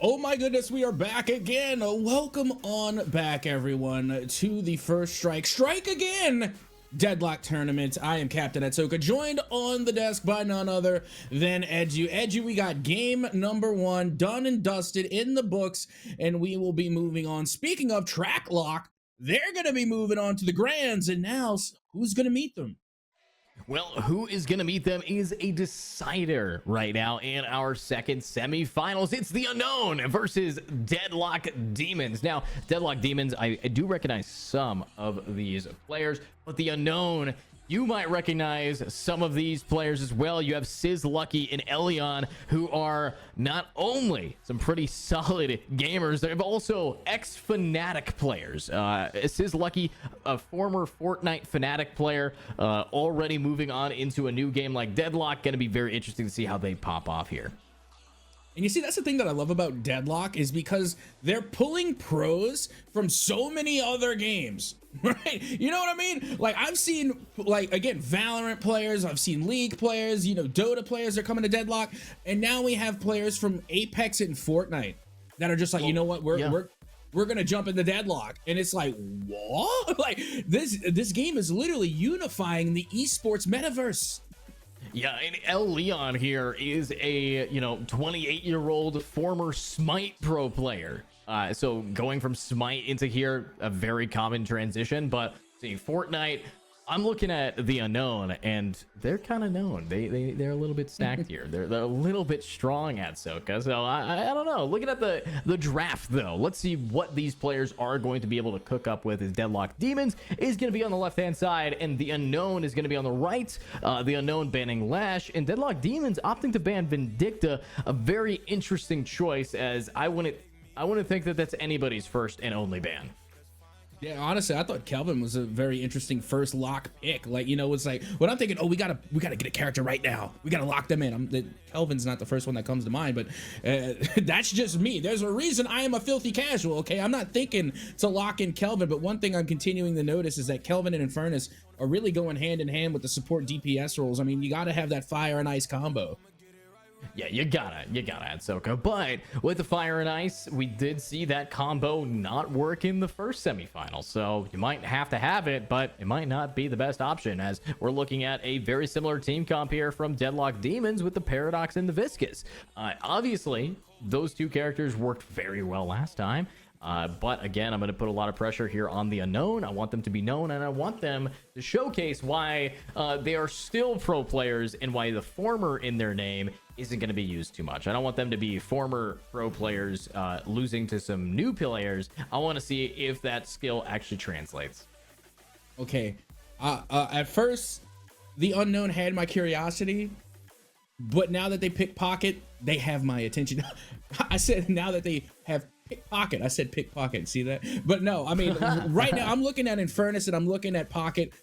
Oh my goodness, we are back again. Welcome on back, everyone, to the First Strike Again Deadlock Tournament. I am Captain Atsoca, joined on the desk by none other than Edu. Edu, we got game number 1 done and dusted in the books, and we will be moving on. Speaking of track lock, they're going to be moving on to the Grands, and now who's going to meet them? Well, who is going to meet them is a decider right now in our second semifinals. It's the Unknown versus Deadlock Demons. Now, Deadlock Demons, I do recognize some of these players, but the Unknown, you might recognize some of these players as well. You have Sizz Lucky and Elion, who are not only some pretty solid gamers, they're also ex-Fnatic players. Sizz Lucky, a former Fortnite Fnatic player, already moving on into a new game like Deadlock. Going to be very interesting to see how they pop off here. And you see, that's the thing that I love about Deadlock, is because they're pulling pros from so many other games, right? You know what I mean? Like, I've seen, like, again, Valorant players, I've seen League players, you know, Dota players are coming to Deadlock, and now we have players from Apex and Fortnite that are just like, you know what, we're gonna jump into Deadlock. And it's like, what? Like, this game is literally unifying the esports metaverse. Yeah, and L. Leon here is a, 28-year-old former Smite pro player. So going from Smite into here, a very common transition. But seeing Fortnite, I'm looking at the Unknown, and they're kind of known. They're a little bit stacked here. They're a little bit strong at Atsoca. So I don't know. Looking at the draft, though, let's see what these players are going to be able to cook up with. Is Deadlock Demons is going to be on the left-hand side, and the Unknown is going to be on the right. The Unknown banning Lash, and Deadlock Demons opting to ban Vindicta. A very interesting choice, as I wouldn't think that that's anybody's first and only ban. Yeah, honestly, I thought Kelvin was a very interesting first lock pick. Like, you know, it's like, when I'm thinking, oh, we gotta get a character right now. We gotta lock them in. Kelvin's not the first one that comes to mind, but that's just me. There's a reason I am a filthy casual, okay? I'm not thinking to lock in Kelvin, but one thing I'm continuing to notice is that Kelvin and Infernus are really going hand in hand with the support DPS roles. I mean, you gotta have that fire and ice combo. Yeah, you gotta Atsoca. But with the fire and ice, we did see that combo not work in the first semifinal. So you might have to have it, but it might not be the best option, as we're looking at a very similar team comp here from Deadlock Demons with the Paradox and the Viscous. Obviously, those two characters worked very well last time. But again, I'm going to put a lot of pressure here on the Unknown. I want them to be known, and I want them to showcase why they are still pro players and why the former in their name isn't going to be used too much. I don't want them to be former pro players losing to some new players. I want to see if that skill actually translates. Okay. At first, the Unknown had my curiosity, but now that they pickpocket, they have my attention. I said now that they have pickpocket. I said pickpocket. See that? But no, I mean, right now I'm looking at Infernus and I'm looking at Pocket,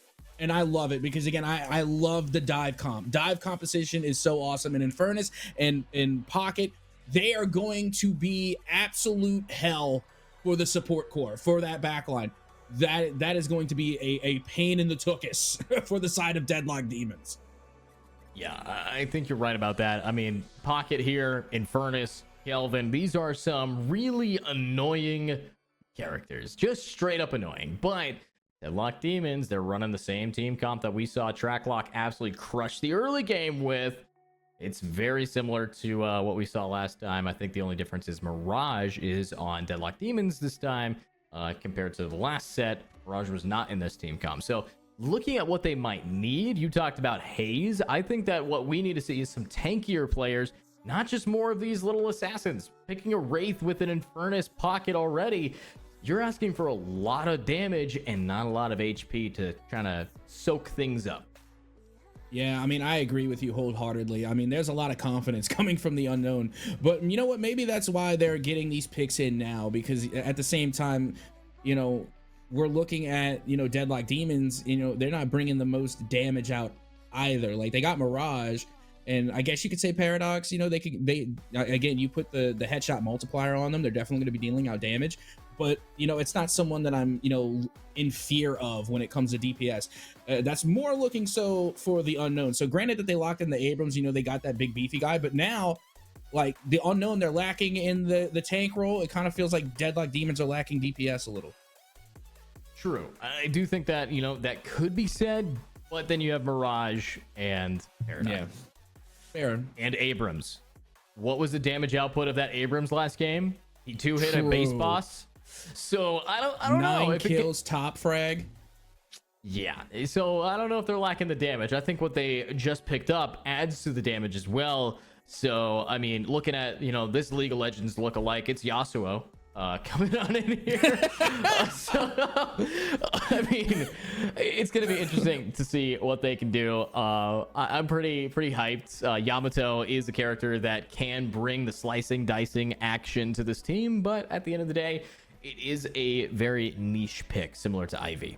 and I love it because, again, I love the dive comp. Dive composition is so awesome. And Infernus and in Pocket, they are going to be absolute hell for the support core, for that backline. That is going to be a pain in the tuchus for the side of Deadlock Demons. Yeah, I think you're right about that. I mean, Pocket here, Infernus, Kelvin, these are some really annoying characters. Just straight up annoying. But Deadlock Demons, they're running the same team comp that we saw Tracklock absolutely crush the early game with. It's very similar to what we saw last time. I think the only difference is Mirage is on Deadlock Demons this time compared to the last set. Mirage was not in this team comp. So looking at what they might need, you talked about Haze. I think that what we need to see is some tankier players, not just more of these little assassins. Picking a Wraith with an Infernus Pocket already, you're asking for a lot of damage and not a lot of HP to kind of soak things up. Yeah, I mean, I agree with you wholeheartedly. I mean, there's a lot of confidence coming from the Unknown, but you know what? Maybe that's why they're getting these picks in now, because at the same time, you know, we're looking at, you know, Deadlock Demons, you know, they're not bringing the most damage out either. Like, they got Mirage, and I guess you could say Paradox, you know, again, you put the headshot multiplier on them, they're definitely going to be dealing out damage. But, you know, it's not someone that I'm, you know, in fear of when it comes to DPS. That's more looking so for the Unknown. So granted that they locked in the Abrams, you know, they got that big beefy guy, but now Like the unknown, they're lacking in the tank role. It kind of feels like Deadlock Demons are lacking DPS a little. True. I do think that, that could be said, but then you have Mirage and Paradox. Yeah, fair. And Abrams. What was the damage output of that Abrams last game? He 2-hit a base boss. So I don't know. 9 kills, top frag. Yeah, so I don't know if they're lacking the damage. I think what they just picked up adds to the damage as well. So, I mean, looking at, this League of Legends look-alike, it's Yasuo coming on in here. I mean, it's going to be interesting to see what they can do. I'm pretty hyped. Yamato is a character that can bring the slicing, dicing action to this team, but at the end of the day, it is a very niche pick, similar to Ivy.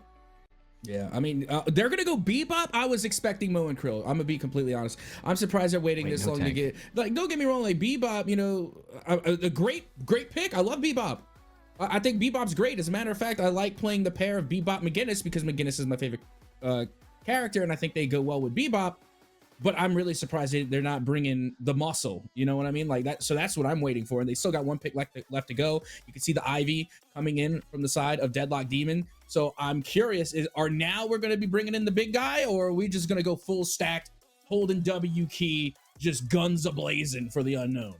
Yeah, I mean, they're gonna go Bebop. I was expecting Mo and Krill. I'm gonna be completely honest. I'm surprised they're waiting this long to get. Like, don't get me wrong. Like Bebop, a great pick. I love Bebop. I think Bebop's great. As a matter of fact, I like playing the pair of Bebop McGinnis because McGinnis is my favorite character, and I think they go well with Bebop. But I'm really surprised they're not bringing the muscle. You know what I mean? Like that. So that's what I'm waiting for. And they still got one pick left to go. You can see the Ivy coming in from the side of Deadlock Demon. So I'm curious, now we're going to be bringing in the big guy, or are we just going to go full stacked, holding W key, just guns ablazing for the unknown?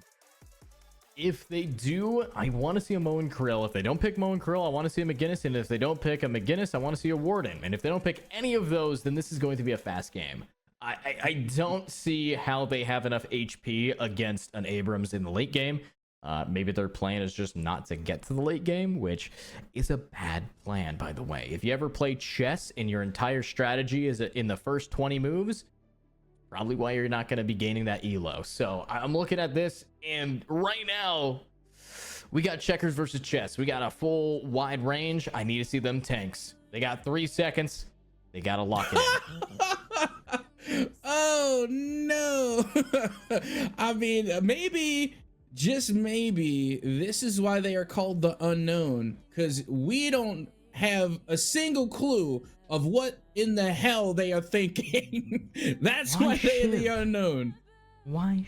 If they do, I want to see a Mo and Krill. If they don't pick Mo and Krill, I want to see a McGinnis. And if they don't pick a McGinnis, I want to see a Warden. And if they don't pick any of those, then this is going to be a fast game. I don't see how they have enough HP against an Abrams in the late game. Maybe their plan is just not to get to the late game, which is a bad plan, by the way. If you ever play chess and your entire strategy is in the first 20 moves, probably why you're not going to be gaining that elo. So I'm looking at this, and right now we got checkers versus chess. We got a full wide range. I need to see them tanks. They got 3 seconds. They got to lock it in. Oh no. I mean, maybe, just maybe, this is why they are called the unknown, because we don't have a single clue of what in the hell they are thinking. That's why they are the unknown. Why?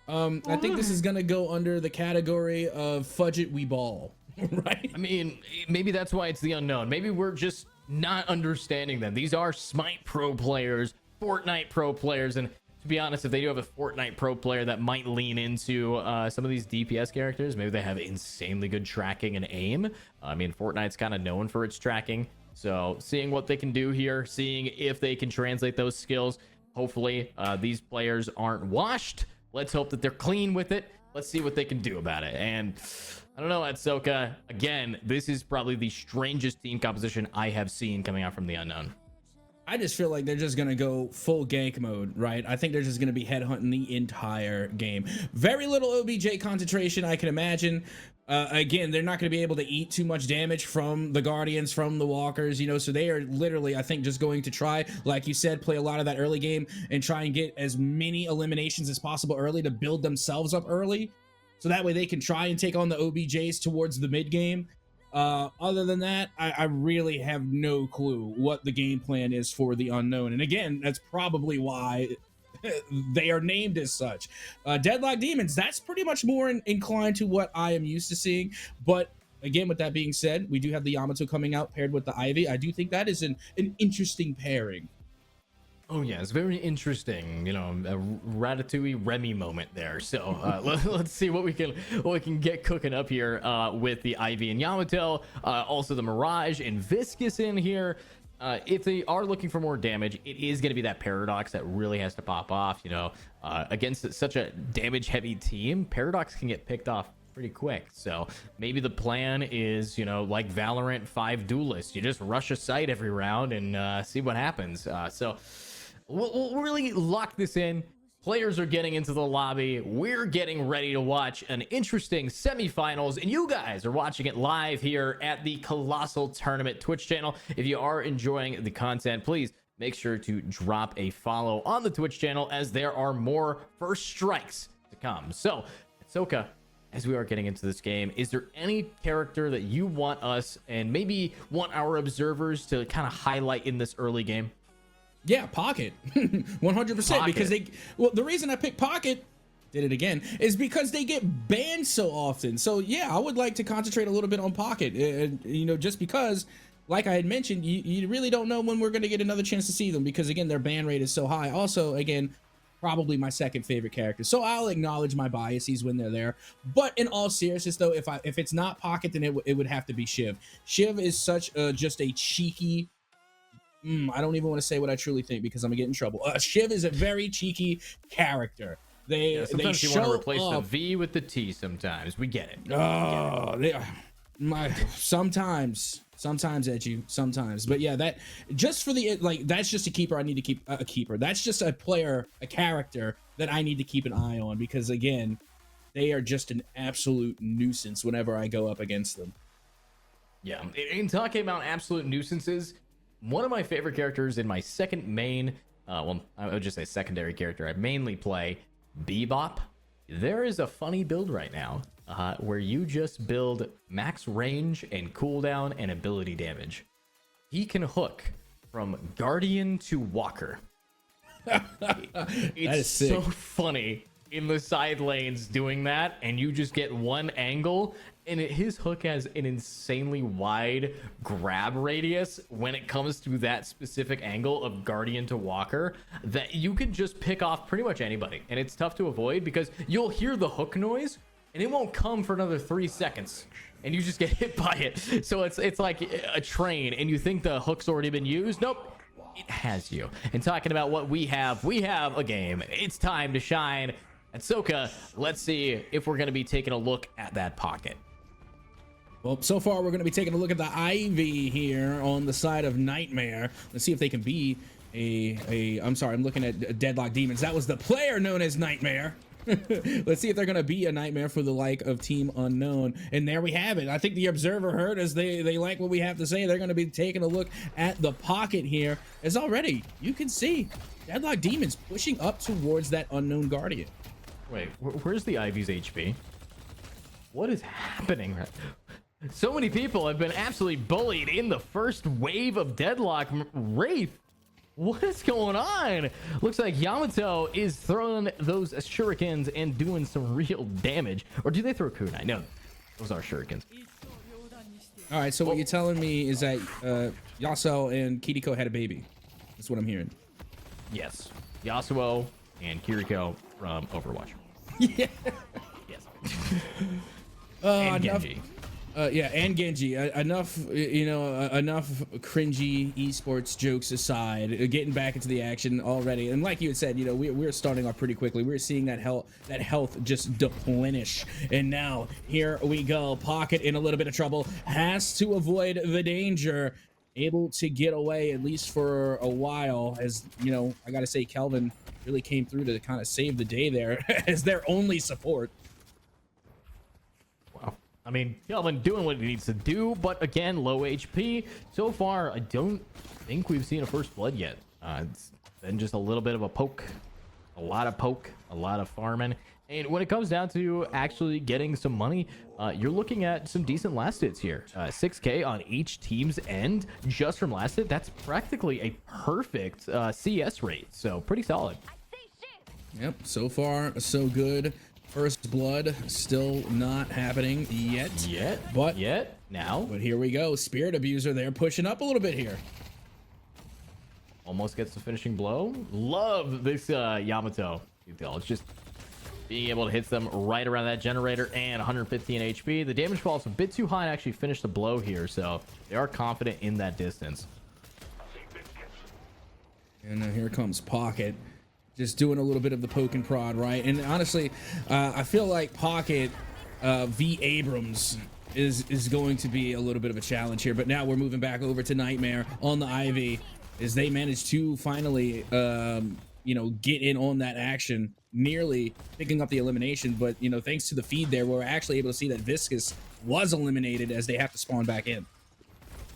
I think this is gonna go under the category of fudge it we ball. Right? I mean, maybe that's why it's the unknown. Maybe we're just not understanding them. These are Smite pro players, Fortnite pro players, and to be honest, if they do have a Fortnite pro player that might lean into some of these DPS characters, maybe they have insanely good tracking and aim. I mean, Fortnite's kind of known for its tracking, so seeing what they can do here, seeing if they can translate those skills. Hopefully these players aren't washed. Let's hope that they're clean with it. Let's see what they can do about it. And I don't know, Atsoca, again, this is probably the strangest team composition I have seen coming out from the unknown. I just feel like they're just going to go full gank mode, right? I think they're just going to be headhunting the entire game. Very little OBJ concentration, I can imagine. Again, they're not going to be able to eat too much damage from the Guardians, from the Walkers, so they are literally, I think, just going to try, like you said, play a lot of that early game and try and get as many eliminations as possible early to build themselves up early. So that way they can try and take on the OBJs towards the mid game. Other than that, I really have no clue what the game plan is for the unknown. And again, that's probably why they are named as such. Deadlock Demons, that's pretty much more inclined to what I am used to seeing. But again, with that being said, we do have the Yamato coming out paired with the Ivy. I do think that is an interesting pairing. Oh yeah, it's very interesting, a Ratatouille Remy moment there. So let's see what we can get cooking up here with the Ivy and Yamato, also the Mirage and Viscous in here. If they are looking for more damage, it is going to be that Paradox that really has to pop off. Against such a damage heavy team, Paradox can get picked off pretty quick. So maybe the plan is, like Valorant 5 Duelist, you just rush a site every round and see what happens. So we'll really lock this in. Players are getting into the lobby. We're getting ready to watch an interesting semifinals, and you guys are watching it live here at the Colossal Tournament Twitch channel. If you are enjoying the content, please make sure to drop a follow on the Twitch channel, as there are more first strikes to come. So, Atsoca, as we are getting into this game, is there any character that you want us and maybe want our observers to kind of highlight in this early game? Yeah, Pocket. 100%. Because the reason I picked Pocket, did it again, is because they get banned so often. So yeah, I would like to concentrate a little bit on Pocket. You know, just because, like I had mentioned, you really don't know when we're going to get another chance to see them, because again, their ban rate is so high. Also, again, probably my second favorite character. So I'll acknowledge my biases when they're there. But in all seriousness though, if it's not Pocket, then it would have to be Shiv. Shiv is such just a cheeky, I don't even want to say what I truly think because I'm gonna get in trouble. Shiv is a very cheeky character. Sometimes you want to replace the V with the T. Sometimes we get it. Sometimes Edgy, sometimes. But yeah, that just for the that's just a keeper. I need to keep a keeper. That's just a player, a character that I need to keep an eye on, because again, they are just an absolute nuisance whenever I go up against them. Yeah, in talking about absolute nuisances, one of my favorite characters in my second main, well, I would just say secondary character I mainly play, Bebop. There is a funny build right now where you just build max range and cooldown and ability damage. He can hook from Guardian to Walker. It's so funny in the side lanes doing that, and you just get one angle, and his hook has an insanely wide grab radius when it comes to that specific angle of Guardian to Walker, that you can just pick off pretty much anybody. And it's tough to avoid because you'll hear the hook noise and it won't come for another 3 seconds and you just get hit by it. So it's like a train, and you think the hook's already been used. Nope, it has you. And talking about what we have a game. It's time to shine. Atsoca, let's see if we're going to be taking a look at that Pocket. Well, so far we're going to be taking a look at the Ivy here on the side of Nightmare. Let's see if they can be I'm sorry, I'm looking at Deadlock Demons. That was the player known as Nightmare. Let's see if they're going to be a nightmare for the like of Team Unknown. And there we have it. I think the Observer heard us. They like what we have to say. They're going to be taking a look at the Pocket here. As already, you can see Deadlock Demons pushing up towards that Unknown Guardian. Wait, where's the Ivy's HP? What is happening? So many people have been absolutely bullied in the first wave of Deadlock. Wraith, what is going on? Looks like Yamato is throwing those shurikens and doing some real damage. Or do they throw kunai? No, those are shurikens. All right, so what you're telling me is that Yasuo and Kiriko had a baby. That's what I'm hearing. Yes, Yasuo and Kiriko from Overwatch. Yeah. Yes. And Genji. Yeah, and Genji. Enough, enough cringy esports jokes aside. Getting back into the action already, and like you had said, we're starting off pretty quickly. We're seeing that health just deplenish, and now here we go. Pocket in a little bit of trouble, has to avoid the danger. Able to get away at least for a while, as I gotta say, Kelvin really came through to kind of save the day there as their only support. Wow. I mean, Kelvin doing what he needs to do, but again, low HP. So far, I don't think we've seen a first blood yet. It's been just a little bit of a poke, a lot of farming. And when it comes down to actually getting some money, you're looking at some decent last hits here. 6K on each team's end just from last hit. That's practically a perfect CS rate. So pretty solid. Yep, so far so good. First blood still not happening yet. But here we go. Spirit Abuser, they're pushing up a little bit here. Almost gets the finishing blow. Love this Yamato detail. It's just being able to hit them right around that generator and 115 HP. The damage falls a bit too high to actually finish the blow here, so they are confident in that distance. And here comes Pocket, just doing a little bit of the poke and prod, right? And honestly, I feel like Pocket v Abrams is going to be a little bit of a challenge here. But now we're moving back over to Nightmare on the Ivy, as they manage to finally get in on that action, nearly picking up the elimination. But thanks to the feed there, we're actually able to see that Viscous was eliminated as they have to spawn back in.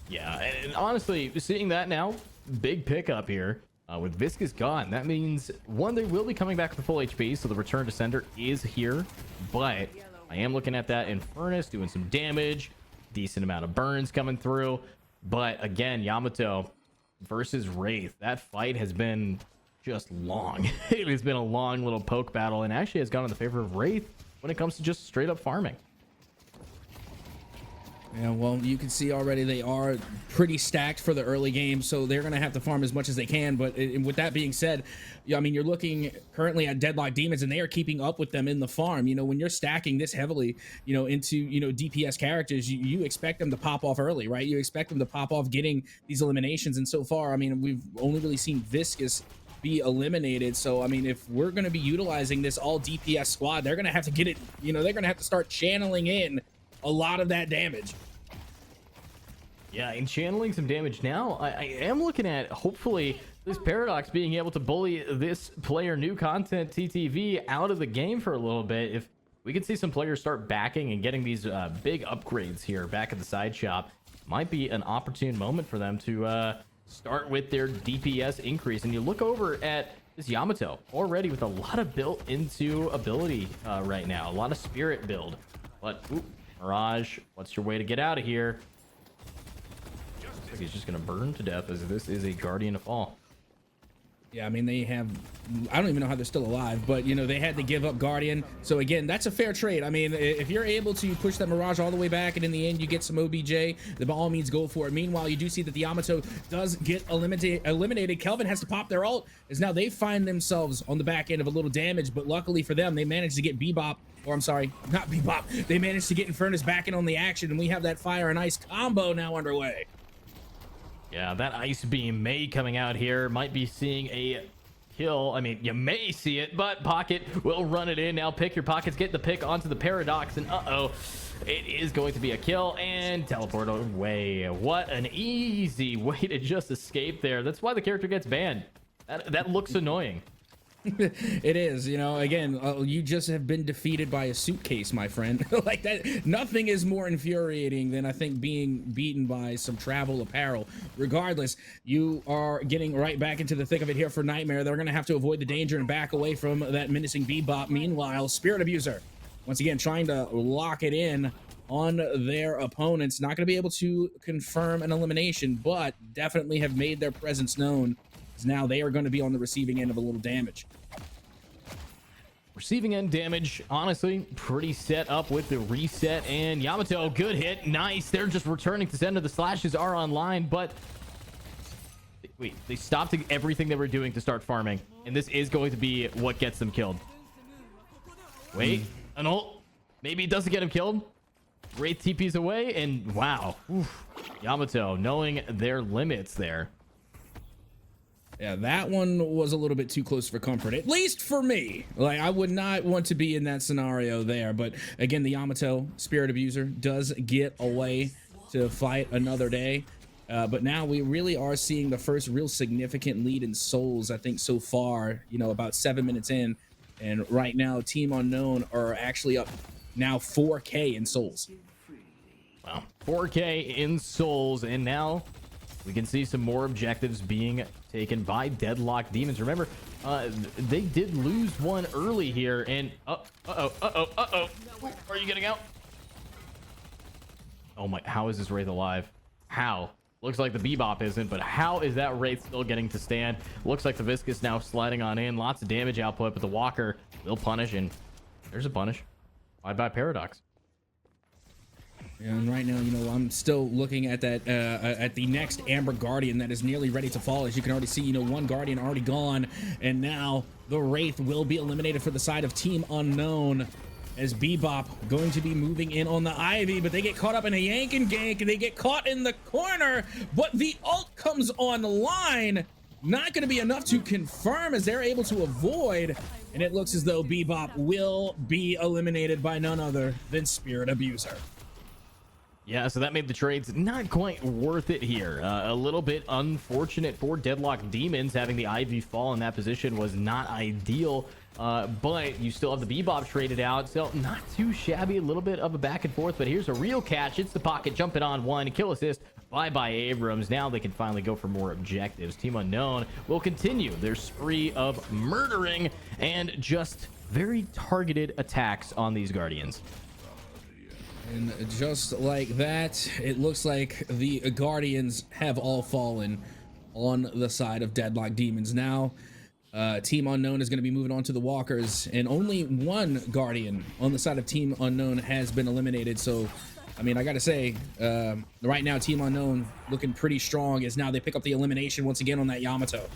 Yeah, and honestly, seeing that now, big pickup here. With Viscous gone, that means one, they will be coming back with full HP, so the return to sender is here. But I am looking at that Infernus doing some damage, decent amount of burns coming through. But again, Yamato versus Wraith. That fight has been just long. It has been a long little poke battle, and actually has gone in the favor of Wraith when it comes to just straight up farming. Yeah, well, you can see already they are pretty stacked for the early game, so they're going to have to farm as much as they can. But with that being said, I mean, you're looking currently at Deadlock Demons, and they are keeping up with them in the farm. You know, when you're stacking this heavily, you know, into, you know, DPS characters, you expect them to pop off early, right? You expect them to pop off getting these eliminations. And so far, I mean, we've only really seen Viscous be eliminated. So I mean, if we're going to be utilizing this all DPS squad, they're going to have to get it, you know, they're going to have to start channeling in a lot of that damage. Yeah, and channeling some damage now, I am looking at hopefully this Paradox being able to bully this player new content TTV out of the game for a little bit. If we could see some players start backing and getting these big upgrades here back at the side shop, might be an opportune moment for them to start with their DPS increase. And you look over at this Yamato already with a lot of built into ability right now, a lot of spirit build. But ooh, Mirage, what's your way to get out of here? He's just gonna burn to death, as this is a Guardian of Fall. Yeah, I mean, they have, I don't even know how they're still alive, but, you know, they had to give up Guardian. So, again, that's a fair trade. I mean, if you're able to push that Mirage all the way back and in the end you get some OBJ, then by all means go for it. Meanwhile, you do see that the Yamato does get eliminated. Kelvin has to pop their ult, as now they find themselves on the back end of a little damage, but luckily for them, they managed to get Bebop, or I'm sorry, not Bebop. They managed to get Infernus back in on the action, and we have that fire and ice combo now underway. Yeah, that ice beam may coming out here. Might be seeing a kill. I mean, you may see it, but Pocket will run it in. Now pick your pockets, get the pick onto the Paradox, and it is going to be a kill and teleport away. What an easy way to just escape there. That's why the character gets banned. That looks annoying. It is, you know, again, you just have been defeated by a suitcase, my friend. Like that, nothing is more infuriating than, I think, being beaten by some travel apparel. Regardless, you are getting right back into the thick of it here for Nightmare. They're going to have to avoid the danger and back away from that menacing Bebop. Meanwhile, Spirit Abuser, once again, trying to lock it in on their opponents. Not going to be able to confirm an elimination, but definitely have made their presence known. Now they are going to be on the receiving end of a little damage. Receiving end damage, honestly, pretty set up with the reset. And Yamato, good hit, nice. They're just returning to center. The slashes are online, but wait, they stopped everything they were doing to start farming, and this is going to be what gets them killed. Wait, an ult. Maybe it doesn't get him killed. Wraith TP's away, and wow. Oof. Yamato knowing their limits there. Yeah, that one was a little bit too close for comfort, at least for me. Like, I would not want to be in that scenario there. But again, the Yamato Spirit Abuser does get away to fight another day. But now we really are seeing the first real significant lead in souls, I think, so far, you know, about 7 minutes in. And right now, Team Unknown are actually up now 4K in souls. Wow, 4K in souls, and now we can see some more objectives being taken by Deadlock Demons. Remember, they did lose one early here, and are you getting out? Oh my, how is this Wraith alive? How? Looks like the Bebop isn't, but how is that Wraith still getting to stand? Looks like the Viscous now sliding on in. Lots of damage output, but the Walker will punish, and there's a punish. Bye-bye Paradox. And right now, you know, I'm still looking at that, at the next Amber Guardian that is nearly ready to fall. As you can already see, you know, one Guardian already gone, and now the Wraith will be eliminated for the side of Team Unknown, as Bebop going to be moving in on the Ivy, but they get caught up in a yank and gank, and they get caught in the corner, but the ult comes online. Not going to be enough to confirm, as they're able to avoid, and it looks as though Bebop will be eliminated by none other than Spirit Abuser. Yeah, so that made the trades not quite worth it here. A little bit unfortunate for Deadlock Demons. Having the Ivy fall in that position was not ideal, but you still have the Bebop traded out, so not too shabby. A little bit of a back and forth, but here's a real catch. It's the Pocket jumping on one, kill assist. Bye-bye Abrams. Now they can finally go for more objectives. Team Unknown will continue their spree of murdering and just very targeted attacks on these Guardians. And just like that, it looks like the Guardians have all fallen. on the side of Deadlock Demons. Now, Team Unknown is going to be moving on to the Walkers, and only one Guardian on the side of Team Unknown has been eliminated. So, I mean, I got to say, right now, Team Unknown looking pretty strong as now they pick up the elimination once again on that Yamato.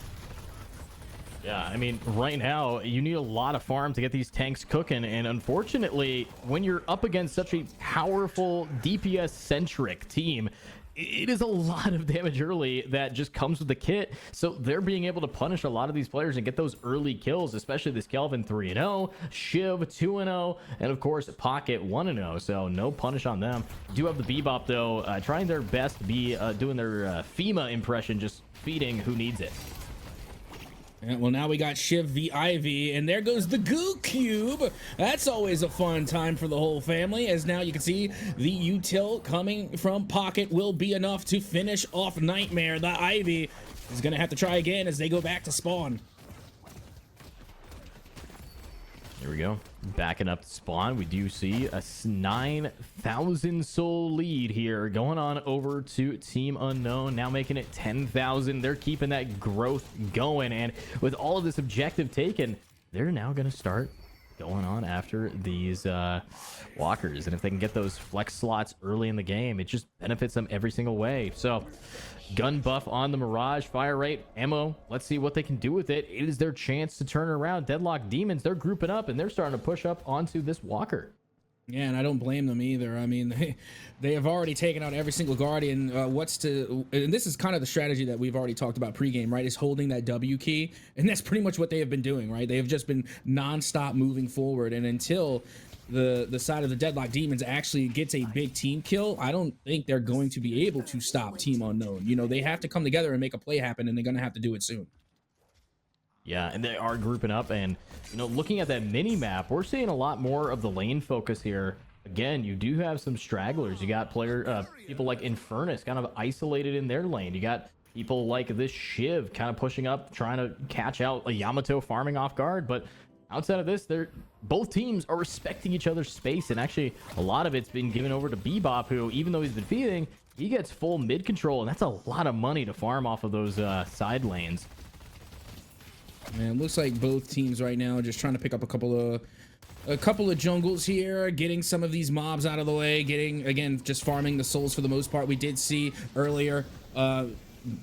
Yeah, I mean, right now, you need a lot of farm to get these tanks cooking, and unfortunately, when you're up against such a powerful DPS-centric team, it is a lot of damage early that just comes with the kit. So they're being able to punish a lot of these players and get those early kills, especially this Kelvin 3-0, Shiv 2-0, and of course Pocket 1-0. So no punish on them. Do have the Bebop though, trying their best to be doing their FEMA impression, just feeding who needs it. Yeah, well, now we got Shiv v Ivy, and there goes the Goo Cube. That's always a fun time for the whole family, as now you can see the util coming from Pocket will be enough to finish off Nightmare. The Ivy is going to have to try again as they go back to spawn. Here we go. Backing up the spawn, we do see a 9,000 soul lead here going on over to Team Unknown, now making it 10,000. They're keeping that growth going, and with all of this objective taken, they're now going to start going on after these walkers, and if they can get those flex slots early in the game, it just benefits them every single way. So gun buff on the Mirage, fire rate, ammo, let's see what they can do with it. It is their chance to turn around. Deadlock Demons, they're grouping up and they're starting to push up onto this walker. Yeah, and I don't blame them either. I mean, they have already taken out every single Guardian. And this is kind of the strategy that we've already talked about pregame, right? Is holding that W key, and that's pretty much what they have been doing, right? They have just been nonstop moving forward, and until the side of the Deadlock Demons actually gets a big team kill, I don't think they're going to be able to stop Team Unknown. You know, they have to come together and make a play happen, and they're going to have to do it soon. Yeah, and they are grouping up, and you know, looking at that mini map, we're seeing a lot more of the lane focus here. Again, you do have some stragglers. You got people like Infernus kind of isolated in their lane. You got people like this Shiv kind of pushing up, trying to catch out a Yamato farming off guard. But outside of this, both teams are respecting each other's space, and actually a lot of it's been given over to Bebop, who, even though he's been feeding, he gets full mid control, and that's a lot of money to farm off of those side lanes. Man, it looks like both teams right now just trying to pick up a couple of jungles here, getting some of these mobs out of the way, getting, again, just farming the souls for the most part. We did see earlier,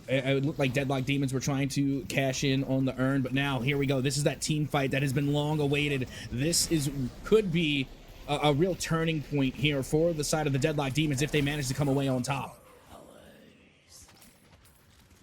it looked like Deadlock Demons were trying to cash in on the urn, but now here we go. This is that team fight that has been long awaited. This could be a real turning point here for the side of the Deadlock Demons if they manage to come away on top.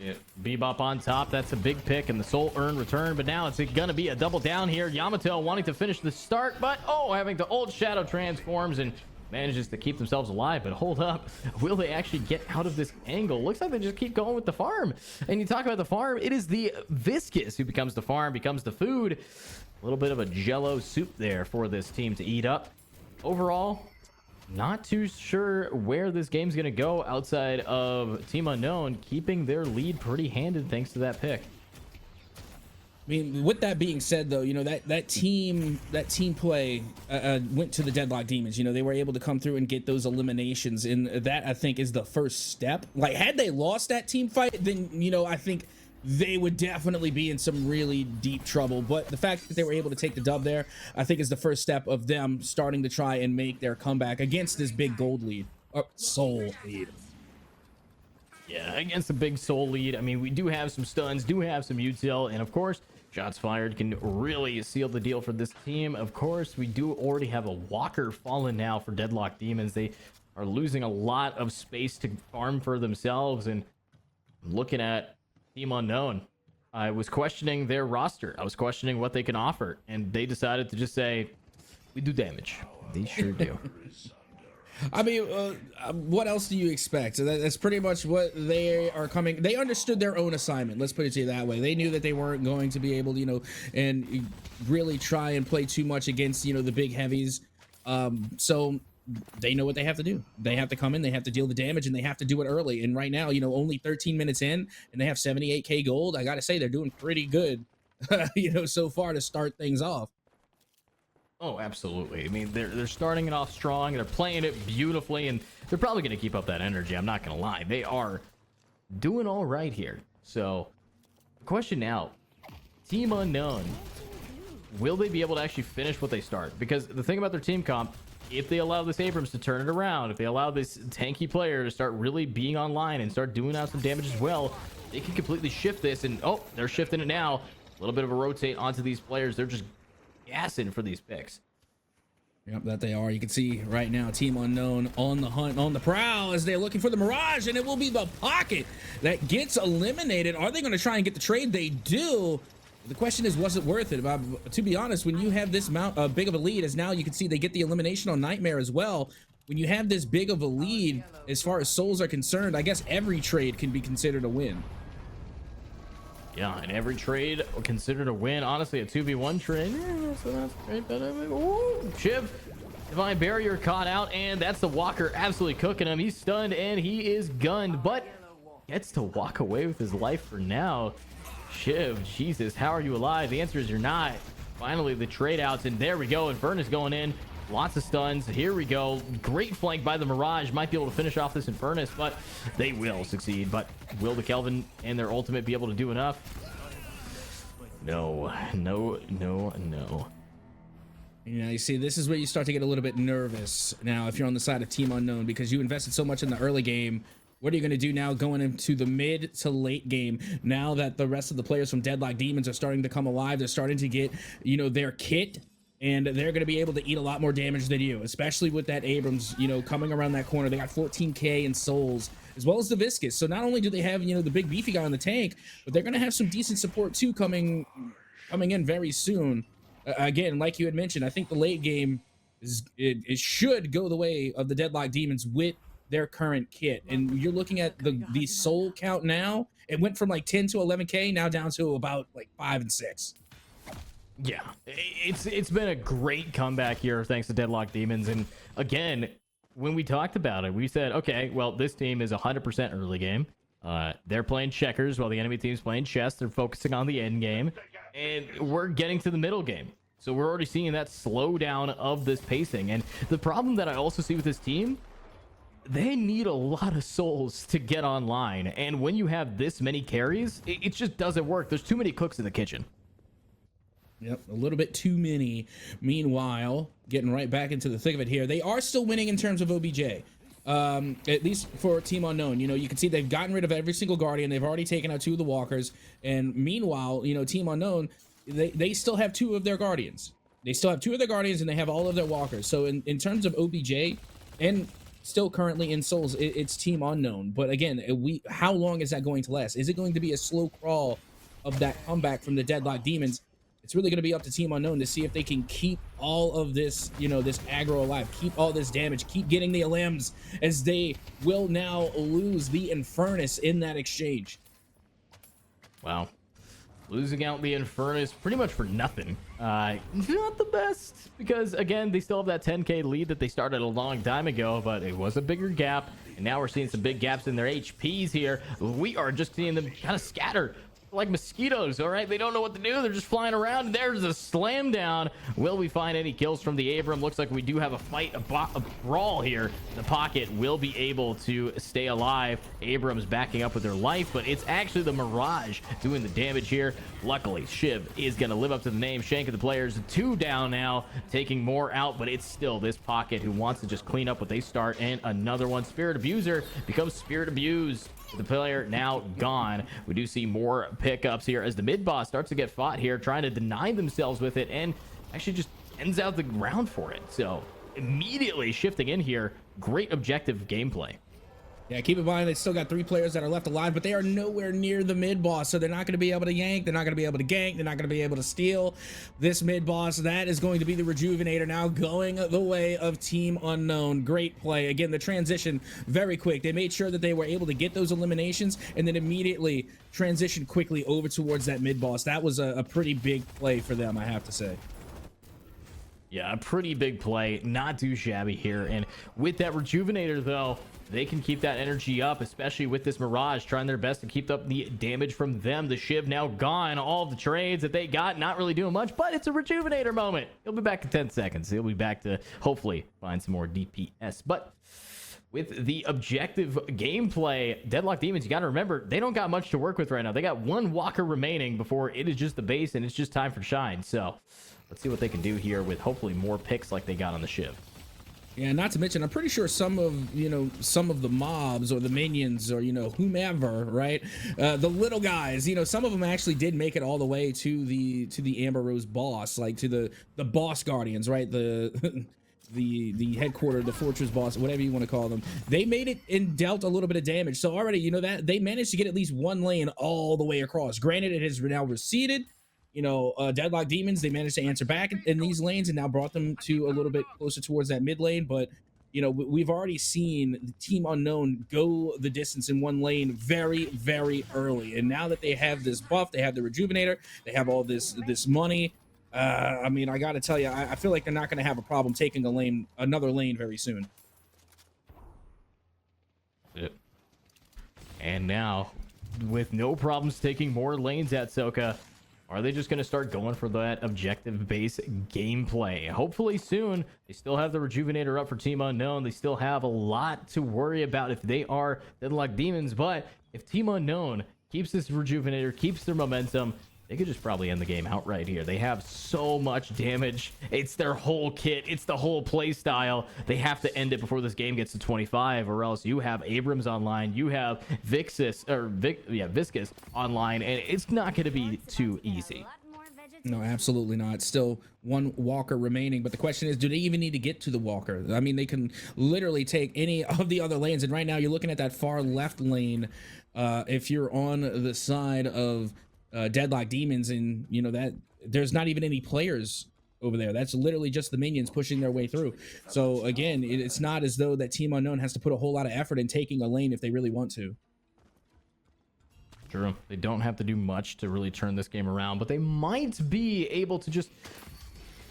Yeah, Bebop on top, that's a big pick, and the soul urn return, but now it's gonna be a double down here. Yamato wanting to finish the start, but having to ult shadow transforms and manages to keep themselves alive. But hold up, will they actually get out of this angle? Looks like they just keep going with the farm. And you talk about the farm, it is the Viscous who becomes the farm, becomes the food. A little bit of a jello soup there for this team to eat up. Overall, not too sure where this game's going to go outside of Team Unknown keeping their lead pretty handed thanks to that pick. I mean, with that being said, though, you know, that team play went to the Deadlock Demons. You know, they were able to come through and get those eliminations, and that, I think, is the first step. Like, had they lost that team fight, then, you know, I think they would definitely be in some really deep trouble. But the fact that they were able to take the dub there, I think, is the first step of them starting to try and make their comeback against this big gold lead, or soul lead. Yeah, against the big soul lead. I mean, we do have some stuns, do have some util, and of course, shots fired can really seal the deal for this team. Of course, we do already have a walker fallen now for Deadlock Demons. They are losing a lot of space to farm for themselves, and looking at Team Unknown, I was questioning their roster. I was questioning what they can offer, and they decided to just say, we do damage. They sure do. I mean, what else do you expect? So that's pretty much what they are coming. They understood their own assignment. Let's put it to you that way. They knew that they weren't going to be able to, you know, and really try and play too much against, you know, the big heavies. So they know what they have to do. They have to come in, they have to deal the damage, and they have to do it early. And right now, you know, only 13 minutes in, and they have 78k gold. I gotta say, they're doing pretty good, you know, so far to start things off. Oh, absolutely. I mean, they're starting it off strong, they're playing it beautifully, and they're probably going to keep up that energy. I'm not going to lie. They are doing all right here. So, the question now, Team Unknown, will they be able to actually finish what they start? Because the thing about their team comp, if they allow this Abrams to turn it around, if they allow this tanky player to start really being online and start doing out some damage as well, they can completely shift this. And oh, they're shifting it now. A little bit of a rotate onto these players. They're just gassing for these picks. Yep, that they are. You can see right now Team Unknown on the hunt, on the prowl, as they're looking for the Mirage, and it will be the Pocket that gets eliminated. Are they going to try and get the trade? They do. The question is, was it worth it? To be honest, when you have this big of a lead, as now you can see they get the elimination on Nightmare as well. When you have this big of a lead, as far as souls are concerned, I guess every trade can be considered a win. Yeah, and every trade considered a win. Honestly, a 2v1 trade, so that's great. But ooh, Shiv, Divine Barrier caught out, and that's the Walker absolutely cooking him. He's stunned and he is gunned, but gets to walk away with his life for now. Shiv, Jesus, how are you alive? The answer is you're not. Finally, the trade outs, and there we go. Infernus going in. Lots of stuns. Here we go. Great flank by the Mirage. Might be able to finish off this Infernus, but they will succeed. But will the Kelvin and their ultimate be able to do enough? No, no, no, no. You know, you see, this is where you start to get a little bit nervous now if you're on the side of Team Unknown, because you invested so much in the early game. What are you going to do now going into the mid to late game? Now that the rest of the players from Deadlock Demons are starting to come alive, they're starting to get, you know, their kit, and they're going to be able to eat a lot more damage than you, especially with that Abrams, you know, coming around that corner. They got 14k in souls, as well as the Viscous. So not only do they have, you know, the big beefy guy on the tank, but they're going to have some decent support too coming in very soon. Again, like you had mentioned, I think the late game it should go the way of the Deadlock Demons with their current kit. And you're looking at the soul count now. It went from like 10 to 11k, now down to about like 5 and 6. Yeah, it's been a great comeback here thanks to Deadlock Demons. And again, when we talked about it, we said, okay, well, this team is 100% early game. They're playing checkers while the enemy team's playing chess. They're focusing on the end game, and we're getting to the middle game. So we're already seeing that slowdown of this pacing. And the problem that I also see with this team, they need a lot of souls to get online. And when you have this many carries, it just doesn't work. There's too many cooks in the kitchen. Yep, a little bit too many. Meanwhile, getting right back into the thick of it here, they are still winning in terms of OBJ. At least for Team Unknown. You know, you can see they've gotten rid of every single Guardian. They've already taken out 2 of the Walkers. And meanwhile, you know, Team Unknown, they still have 2 of their Guardians. They still have 2 of their Guardians, and they have all of their Walkers. So in terms of OBJ, and still currently in souls, it's Team Unknown. But again, how long is that going to last? Is it going to be a slow crawl of that comeback from the Deadlock Demons? It's really going to be up to Team Unknown to see if they can keep all of this, you know, this aggro alive, keep all this damage, keep getting the LMs, as they will now lose the Infernus in that exchange. Wow. Losing out the Infernus pretty much for nothing. Not the best, because again, they still have that 10k lead that they started a long time ago, but it was a bigger gap, and now we're seeing some big gaps in their HPs here. We are just seeing them kind of scatter like mosquitoes. All right, they don't know what to do. They're just flying around. There's a slam down. Will we find any kills from the Abram? Looks like we do have a fight, a brawl here. The Pocket will be able to stay alive. Abrams backing up with their life, but it's actually the Mirage doing the damage here. Luckily, Shiv is going to live up to the name. Shanking the players. 2 down now, taking more out, but it's still this Pocket who wants to just clean up what they start. And another one, Spirit Abuser, becomes Spirit Abused. The player now gone. We do see more pickups here as the mid boss starts to get fought here, trying to deny themselves with it, and actually just ends out the round for it. So immediately shifting in here, great objective gameplay. Yeah, keep in mind they still got 3 players that are left alive, but they are nowhere near the mid boss, so they're not going to be able to yank, they're not going to be able to gank, they're not going to be able to steal this mid boss. That is going to be the Rejuvenator now going the way of Team Unknown. Great play. Again, the transition very quick. They made sure that they were able to get those eliminations and then immediately transition quickly over towards that mid boss. That was a pretty big play for them, I have to say. Yeah, a pretty big play, not too shabby here. And with that Rejuvenator though, they can keep that energy up, especially with this Mirage trying their best to keep up the damage from them. The Shiv now gone. All of the trades that they got not really doing much, but it's a Rejuvenator moment. He'll be back in 10 seconds. He'll be back to hopefully find some more DPS. But with the objective gameplay. Deadlock Demons, you got to remember, they don't got much to work with right now. They got one walker remaining before it is just the base, and it's just time for shine. So let's see what they can do here with hopefully more picks like they got on the ship. Yeah, not to mention, I'm pretty sure some of the mobs or the minions or whomever, right? The little guys, some of them actually did make it all the way to the Amber Rose boss, like to the boss guardians, right? The the headquarters, the fortress boss, whatever you want to call them. They made it and dealt a little bit of damage. So already, that they managed to get at least one lane all the way across. Granted, it has now receded. Deadlock Demons, they managed to answer back in these lanes and now brought them to a little bit closer towards that mid lane. But, we've already seen Team Unknown go the distance in one lane very, very early. And now that they have this buff, they have the Rejuvenator, they have all this money. I mean, I got to tell you, I feel like they're not going to have a problem taking another lane very soon. Yep. And now, with no problems taking more lanes at Atsoca, are they just going to start going for that objective-based gameplay? Hopefully soon. They still have the Rejuvenator up for Team Unknown. They still have a lot to worry about if they are Deadlock Demons. But if Team Unknown keeps this Rejuvenator, keeps their momentum, they could just probably end the game outright here. They have so much damage. It's their whole kit. It's the whole play style. They have to end it before this game gets to 25, or else you have Abrams online. You have Viscus online, and it's not going to be too easy. No, absolutely not. Still one walker remaining, but the question is, do they even need to get to the walker? I mean, they can literally take any of the other lanes, and right now you're looking at that far left lane. If you're on the side of Deadlock Demons, and that there's not even any players over there. That's literally just the minions pushing their way through. So again, it's not as though that Team Unknown has to put a whole lot of effort in taking a lane if they really want to. True. They don't have to do much to really turn this game around, but they might be able to just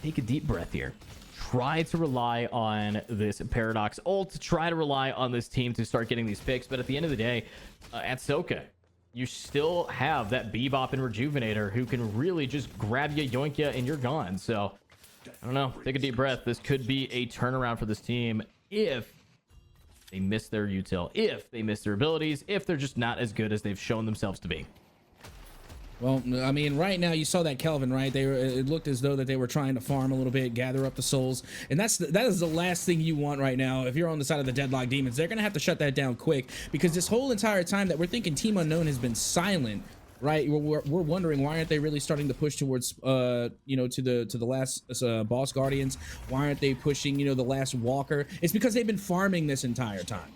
take a deep breath here. Try to rely on this Paradox ult, try to rely on this team to start getting these picks, but at the end of the day, Atsoca, you still have that Bebop and Rejuvenator who can really just grab you, yoink you, and you're gone. So, I don't know. Take a deep breath. This could be a turnaround for this team if they miss their util, if they miss their abilities, if they're just not as good as they've shown themselves to be. Well, I mean, right now you saw that Kelvin, right? It looked as though that they were trying to farm a little bit, gather up the souls, and that is the last thing you want right now. If you're on the side of the Deadlock Demons, they're gonna have to shut that down quick, because this whole entire time that we're thinking Team Unknown has been silent, right? We're wondering, why aren't they really starting to push towards to the last boss guardians? Why aren't they pushing the last walker? It's because they've been farming this entire time.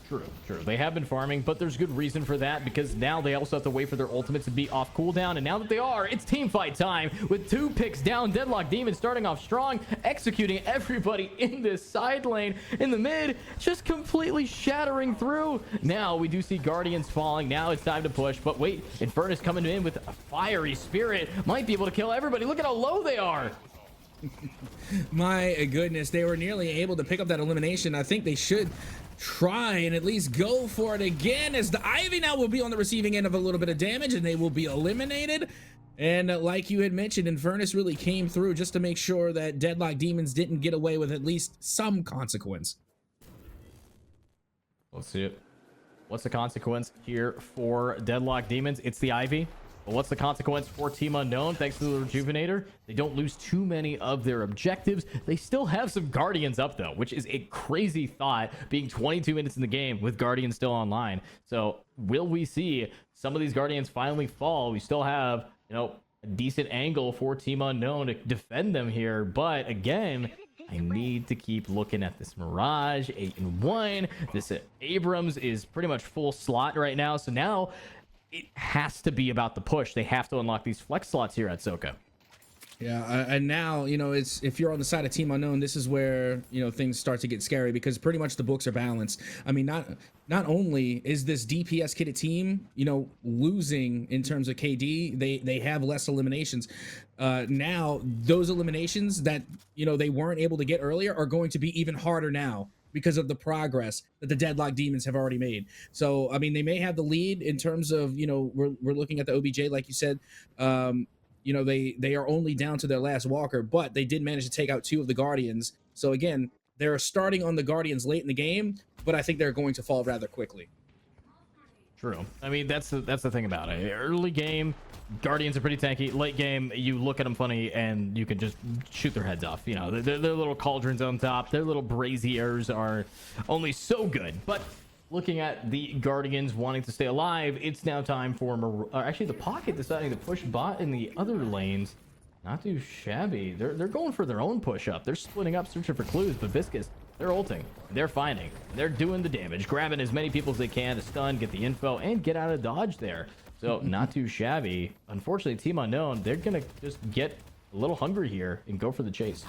True. They have been farming, but there's good reason for that, because now they also have to wait for their ultimates to be off cooldown, and now that they are, it's team fight time with 2 picks down. Deadlock Demons starting off strong, executing everybody in this side lane. In the mid, just completely shattering through. Now we do see Guardians falling. Now it's time to push, but wait, Infernus coming in with a fiery spirit. Might be able to kill everybody. Look at how low they are. My goodness, they were nearly able to pick up that elimination. I think they should try and at least go for it again, as the Ivy now will be on the receiving end of a little bit of damage and they will be eliminated. And like you had mentioned, Infernus really came through just to make sure that Deadlock Demons didn't get away with at least some consequence. Let's see it. What's the consequence here for Deadlock Demons? It's the Ivy. But what's the consequence for Team Unknown? Thanks to the Rejuvenator, they don't lose too many of their objectives. They still have some Guardians up, though, which is a crazy thought, being 22 minutes in the game with Guardians still online. So will we see some of these Guardians finally fall? We still have, a decent angle for Team Unknown to defend them here. But again, I need to keep looking at this Mirage 8-1. This Abrams is pretty much full slot right now. So now it has to be about the push. They have to unlock these flex slots here at Atsoca. Yeah, and now, it's if you're on the side of Team Unknown, this is where, things start to get scary, because pretty much the books are balanced. I mean, not only is this DPS kitted team, losing in terms of KD, they have less eliminations. Now, those eliminations that, they weren't able to get earlier are going to be even harder now, because of the progress that the Deadlock Demons have already made. So, I mean, they may have the lead in terms of, we're looking at the OBJ, like you said. They are only down to their last walker, but they did manage to take out 2 of the Guardians. So again, they're starting on the Guardians late in the game, but I think they're going to fall rather quickly. True. I mean, that's the thing about it. Early game, Guardians are pretty tanky. Late game, you look at them funny and you can just shoot their heads off. You know, their little cauldrons on top, their little braziers are only so good. But looking at the Guardians wanting to stay alive, it's now time for actually the Pocket deciding to push bot in the other lanes. Not too shabby. They're going for their own push up. They're splitting up, searching for clues, but Viscous, they're ulting, they're finding, they're doing the damage, grabbing as many people as they can to stun, get the info, and get out of dodge there. So not too shabby. Unfortunately, Team Unknown, they're gonna just get a little hungry here and go for the chase.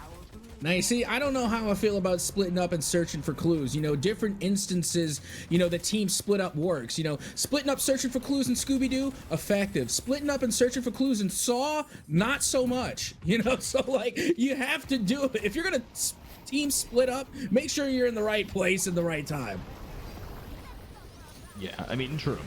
Now, you see, I don't know how I feel about splitting up and searching for clues. You know, different instances, you know, the team split up works. You know, splitting up searching for clues in Scooby-Doo, effective. Splitting up and searching for clues in Saw, not so much. You know, so, like, you have to do it. If you're going to team split up, make sure you're in the right place at the right time. Yeah, I mean, true.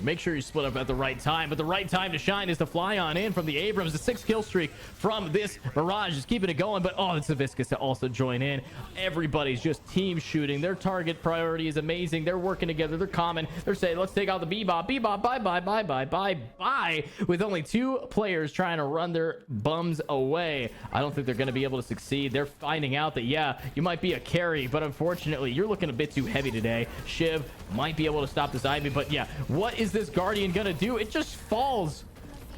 Make sure you split up at the right time, but the right time to shine is to fly on in from the Abrams. The 6-kill streak from this Mirage is keeping it going, but oh, it's a Viscous to also join in. Everybody's just team shooting. Their target priority is amazing. They're working together. They're common. They're saying, let's take out the Bebop. Bebop, bye. With only 2 players trying to run their bums away, I don't think they're going to be able to succeed. They're finding out that, yeah, you might be a carry, but unfortunately, you're looking a bit too heavy today. Shiv might be able to stop this Ivy, but yeah, what is this Guardian gonna do? It just falls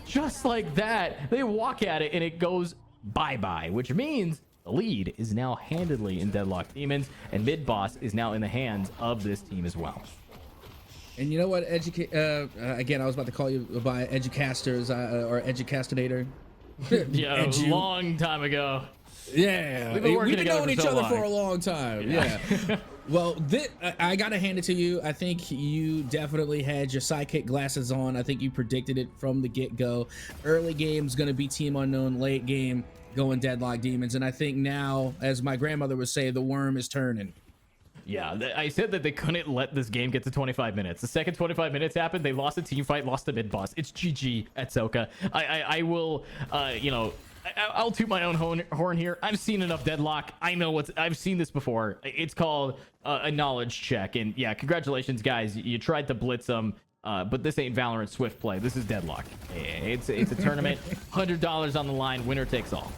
just like that. They walk at it and it goes bye-bye, which means the lead is now handedly in Deadlock Demons, and mid boss is now in the hands of this team as well. And you know what, again, I was about to call you by Educasters or Educastinator. Yeah, a long time ago. Yeah, we've been knowing each other for a long time. Yeah. Well, I gotta hand it to you. I think you definitely had your sidekick glasses on. I think you predicted it from the get-go. Early game's gonna be Team Unknown, late game going Deadlock Demons, and I think now, as my grandmother would say, the worm is turning. Yeah, I said that they couldn't let this game get to 25 minutes. The second 25 minutes happened, they lost a team fight, lost the mid boss. It's GG at Atsoca. I will, you know, I'll toot my own horn here. I've seen enough Deadlock. I know I've seen this before. It's called a knowledge check. And yeah, congratulations, guys. You tried to blitz them, but this ain't Valorant Swift play. This is Deadlock. It's a tournament, $100 on the line, winner takes all.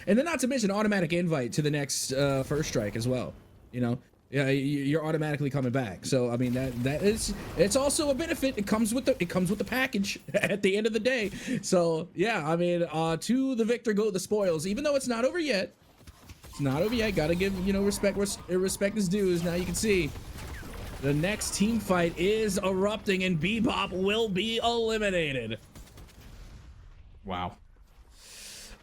And then not to mention automatic invite to the next first strike as well. You know, yeah, you're automatically coming back. So I mean it's also a benefit. It comes with the package at the end of the day. So yeah, I mean, to the victor go the spoils. Even though it's not over yet. It's not over yet. Gotta give, you know, respect is due. Now you can see the next team fight is erupting and Bebop will be eliminated. Wow.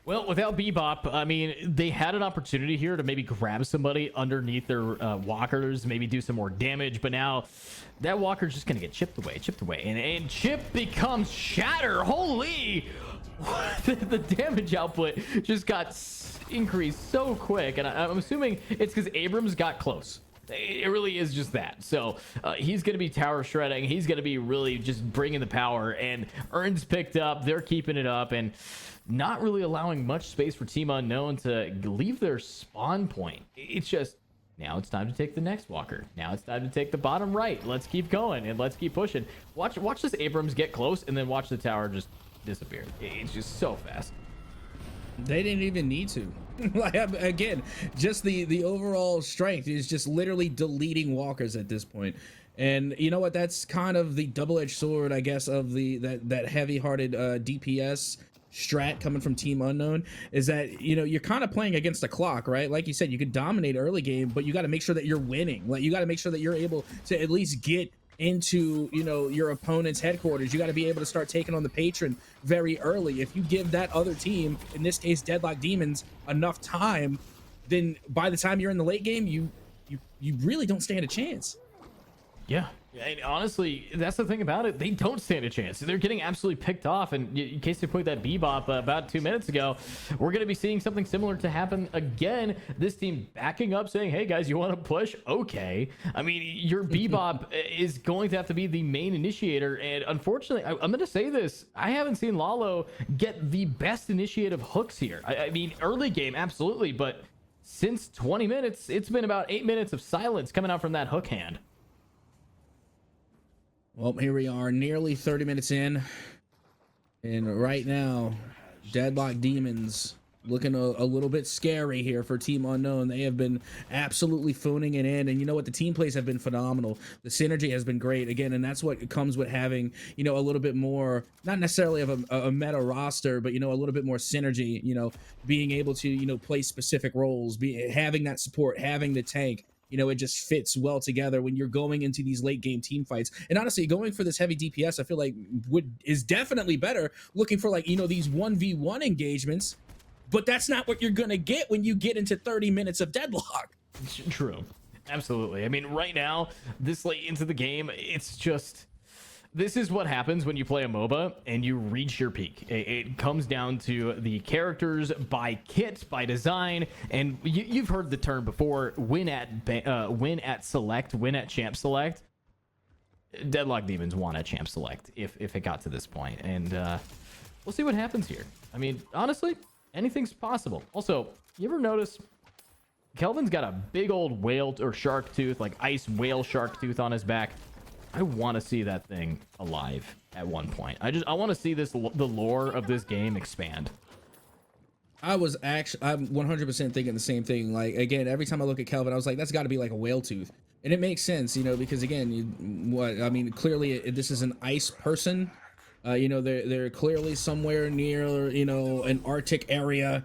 Well, without Bebop, I mean, they had an opportunity here to maybe grab somebody underneath their walkers, maybe do some more damage, but now that walker's just going to get chipped away, and Chip becomes Shatter. Holy! The damage output just got increased so quick, and I'm assuming it's because Abrams got close. It really is just that. So he's going to be tower shredding. He's going to be really just bringing the power, and Earn's picked up. They're keeping it up, and not really allowing much space for Team Unknown to leave their spawn point. It's just, now it's time to take the next walker. Now it's time to take the bottom right. Let's keep going and let's keep pushing. Watch this Abrams get close and then watch the tower just disappear. It's just so fast. They didn't even need to. Like, again, just the overall strength is just literally deleting walkers at this point. And you know what? That's kind of the double-edged sword, I guess, of that heavy-hearted DPS strat coming from Team Unknown, is that, you know, you're kind of playing against the clock, right? Like you said, you could dominate early game, but you got to make sure that you're winning. Like, you got to make sure that you're able to at least get into, you know, your opponent's headquarters. You got to be able to start taking on the patron very early. If you give that other team, in this case Deadlock Demons, enough time, then by the time you're in the late game, you really don't stand a chance. Yeah, and honestly, that's the thing about it. They don't stand a chance. They're getting absolutely picked off. And in case you put that Bebop about 2 minutes ago, we're going to be seeing something similar to happen again. This team backing up, saying, hey, guys, you want to push? Okay. I mean, your Bebop is going to have to be the main initiator. And unfortunately, I'm going to say this. I haven't seen Lalo get the best initiative hooks here. I mean, early game, absolutely. But since 20 minutes, it's been about 8 minutes of silence coming out from that hook hand. Well, here we are, nearly 30 minutes in. And right now, Deadlock Demons looking a little bit scary here for Team Unknown. They have been absolutely phoning it in, and you know what, the team plays have been phenomenal. The synergy has been great again, and that's what comes with having, you know, a little bit more, not necessarily of a meta roster, but you know, a little bit more synergy, you know, being able to, you know, play specific roles, having that support, having the tank. You know, it just fits well together when you're going into these late game team fights. And honestly, going for this heavy DPS, I feel like is definitely better looking for, like, you know, these 1v1 engagements. But that's not what you're going to get when you get into 30 minutes of Deadlock. True. Absolutely. I mean, right now, this late into the game, it's just... This is what happens when you play a MOBA and you reach your peak. It comes down to the characters by kit, by design, and you've heard the term before, win at select, win at champ select. Deadlock Demons won at champ select if it got to this point. And we'll see what happens here. I mean, honestly, anything's possible. Also, you ever notice Kelvin's got a big old whale or shark tooth, like ice whale shark tooth on his back? I want to see that thing alive at one point. I want to see the lore of this game expand. I'm 100% thinking the same thing. Like, again, every time I look at Kelvin, I was like, that's got to be like a whale tooth. And it makes sense, you know, because again, clearly this is an ice person. You know, they're clearly somewhere near, you know, an Arctic area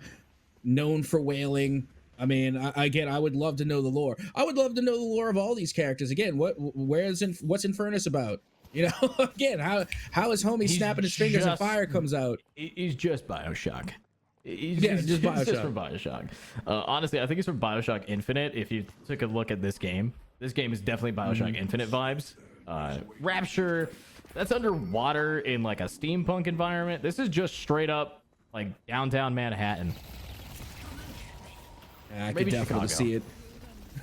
known for whaling. I mean, I would love to know the lore. I would love to know the lore of all these characters. Again, what's Infernus about? You know, again, how is homie snapping his fingers and fire comes out? He's just Bioshock. Just Bioshock. Just from Bioshock. Honestly, I think it's from Bioshock Infinite. If you took a look at this game is definitely Bioshock Infinite vibes. Rapture, that's underwater in like a steampunk environment. This is just straight up like downtown Manhattan. Yeah, I could definitely see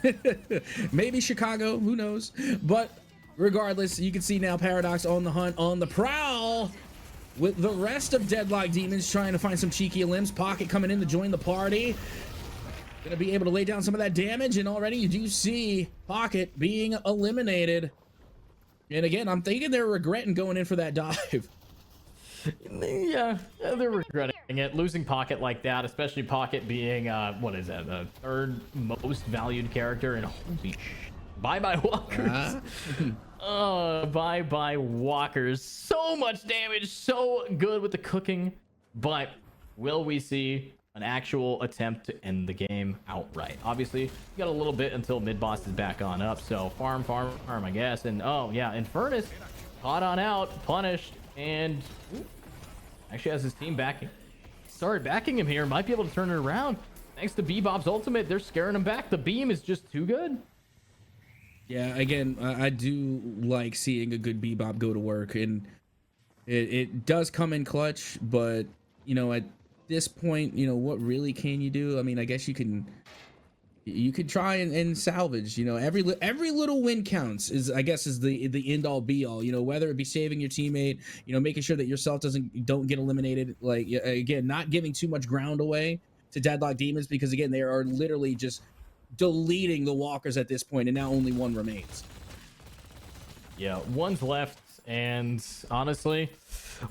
it. Maybe Chicago, who knows? But regardless, you can see now Paradox on the hunt, on the prowl, with the rest of Deadlock Demons trying to find some cheeky limbs. Pocket coming in to join the party. Gonna be able to lay down some of that damage, and already you do see Pocket being eliminated. And again, I'm thinking they're regretting going in for that dive. Yeah, they're regretting it. Losing Pocket like that, especially Pocket being, what is that, the third most valued character in holy bye-bye walkers. Bye-bye walkers. So much damage, so good with the cooking. But will we see an actual attempt to end the game outright? Obviously, you got a little bit until mid-boss is back on up. So farm, I guess. And oh, yeah, Infernus caught on out, punished. And actually has his team backing. Started backing him here. Might be able to turn it around. Thanks to Bebop's ultimate, they're scaring him back. The beam is just too good. Yeah, again, I do like seeing a good Bebop go to work. And it does come in clutch. But, you know, at this point, you know, what really can you do? I mean, I guess you could try and salvage, you know, every little win counts is the end all be all, you know, whether it be saving your teammate, you know, making sure that yourself don't get eliminated. Like, again, not giving too much ground away to Deadlock Demons, because again, they are literally just deleting the walkers at this point, and now only one remains. Yeah, one's left. And honestly,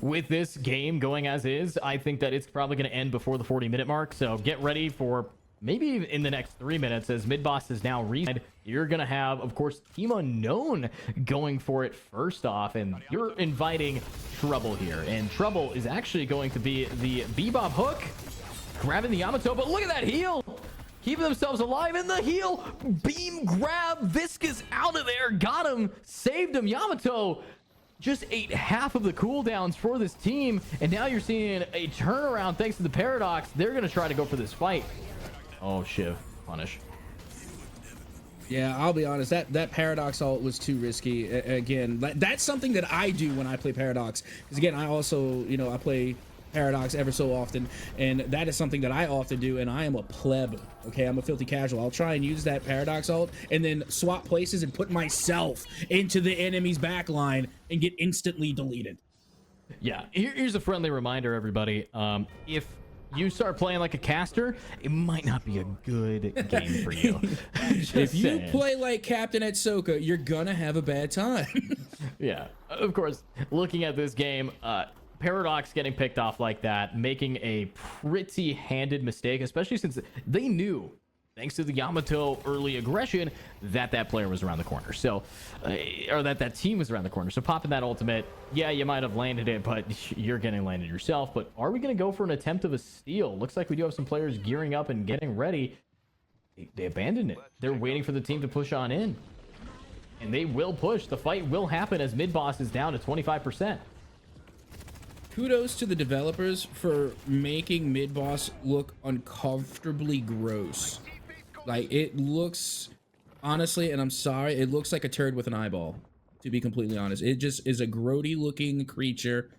with this game going as is, I think that it's probably going to end before the 40-minute mark. So get ready for maybe in the next 3 minutes, as mid-boss is now reset. You're going to have, of course, Team Unknown going for it first off, and you're inviting Trouble here. And Trouble is actually going to be the Bebop hook, grabbing the Yamato, but look at that heal! Keeping themselves alive in the heal! Beam grab, Viscous out of there, got him, saved him. Yamato just ate half of the cooldowns for this team, and now you're seeing a turnaround thanks to the Paradox. They're going to try to go for this fight. Oh, Shiv. Punish. Yeah, I'll be honest. That Paradox ult was too risky. Again, that's something that I do when I play Paradox. Because again, I also, you know, I play Paradox ever so often. And that is something that I often do. And I am a pleb. Okay, I'm a filthy casual. I'll try and use that Paradox ult and then swap places and put myself into the enemy's backline and get instantly deleted. Yeah, here's a friendly reminder, everybody. If you start playing like a caster, it might not be a good game for you. If you play like Captain Atsoca, you're gonna have a bad time. Yeah, of course, looking at this game, Paradox getting picked off like that, making a pretty handed mistake, especially since they knew, thanks to the Yamato early aggression, that player was around the corner. So, or that team was around the corner. So popping that ultimate, yeah, you might have landed it, but you're getting landed yourself. But are we going to go for an attempt of a steal? Looks like we do have some players gearing up and getting ready. They abandoned it. They're waiting for the team to push on in. And they will push. The fight will happen as mid-boss is down to 25%. Kudos to the developers for making mid-boss look uncomfortably gross. Like, it looks, honestly, and I'm sorry, it looks like a turd with an eyeball, to be completely honest. It just is a grody looking creature.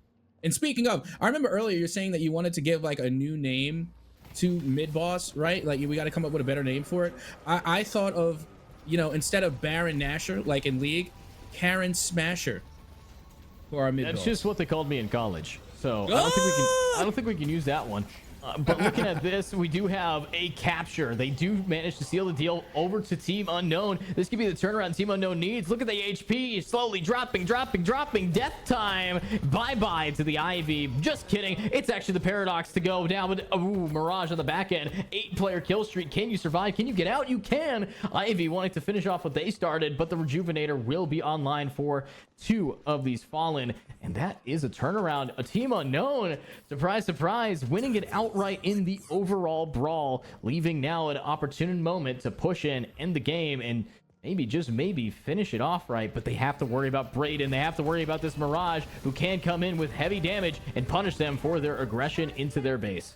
And speaking of, I remember earlier you're saying that you wanted to give like a new name to mid-boss, right? Like, we got to come up with a better name for it. I thought of, you know, instead of Baron Nasher, like in League, Karen Smasher for our mid-boss. That's just what they called me in college. So I don't think we can use that one. But looking at this, we do have a capture. They do manage to seal the deal over to Team Unknown. This could be the turnaround Team Unknown needs. Look at the HP slowly dropping. Death time. Bye-bye to the Ivy. Just kidding. It's actually the Paradox to go down with Mirage on the back end. 8-player kill streak. Can you survive? Can you get out? You can. Ivy wanting to finish off what they started, but the Rejuvenator will be online for 2 of these Fallen. And that is a turnaround. A Team Unknown, surprise, surprise, winning it outright in the overall brawl, leaving now an opportune moment to push in, end the game, and maybe, just maybe, finish it off right. But they have to worry about Brayden. They have to worry about this Mirage, who can come in with heavy damage and punish them for their aggression into their base.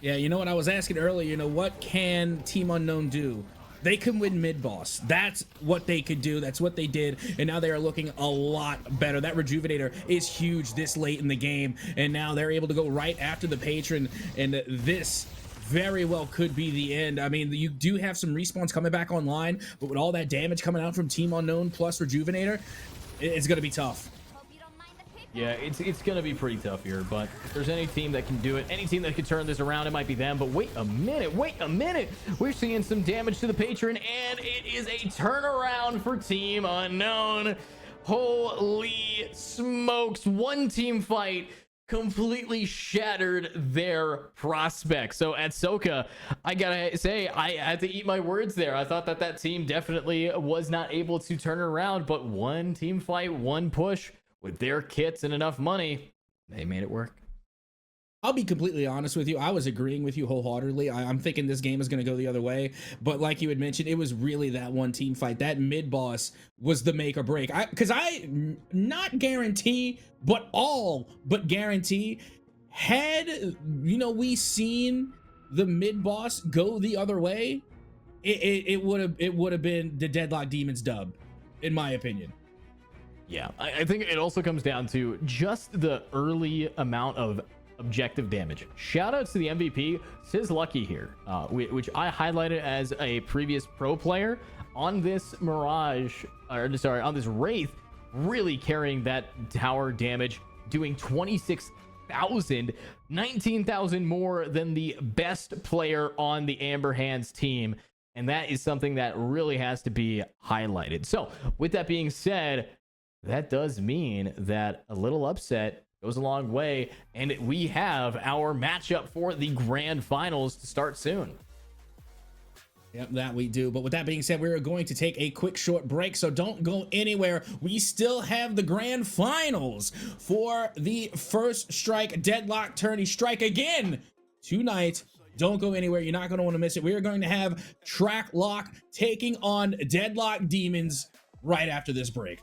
Yeah, you know what I was asking earlier, you know, what can Team Unknown do? They can win mid-boss. That's what they could do. That's what they did. And now they are looking a lot better. That Rejuvenator is huge this late in the game. And now they're able to go right after the Patron. And this very well could be the end. I mean, you do have some respawns coming back online, but with all that damage coming out from Team Unknown plus Rejuvenator, it's going to be tough. Yeah, it's going to be pretty tough here, but if there's any team that can do it, any team that can turn this around, it might be them. But wait a minute. We're seeing some damage to the Patron, and it is a turnaround for Team Unknown. Holy smokes. One team fight completely shattered their prospects. So Atsoca, I gotta say, I had to eat my words there. I thought that team definitely was not able to turn it around, but one team fight, one push, with their kits and enough money, they made it work. I'll be completely honest with you. I was agreeing with you wholeheartedly. I'm thinking this game is going to go the other way. But like you had mentioned, it was really that one team fight. That mid-boss was the make or break. Because I not guarantee, but all but guarantee, had, you know, we seen the mid-boss go the other way, it would have been the Deadlock Demons dub, in my opinion. Yeah, I think it also comes down to just the early amount of objective damage. Shout outs to the MVP, Sis Lucky here, which I highlighted as a previous pro player on this Mirage, or sorry, on this Wraith, really carrying that tower damage, doing 26,000, 19,000 more than the best player on the Amber Hands team. And that is something that really has to be highlighted. So with that being said, that does mean that a little upset goes a long way, and we have our matchup for the grand finals to start soon. Yep, that we do. But with that being said, we're going to take a quick short break, so don't go anywhere. We still have the grand finals for the First Strike Deadlock Tourney. Strike again tonight. Don't go anywhere. You're not going to want to miss it. We are going to have Track Lock taking on Deadlock Demons right after this break.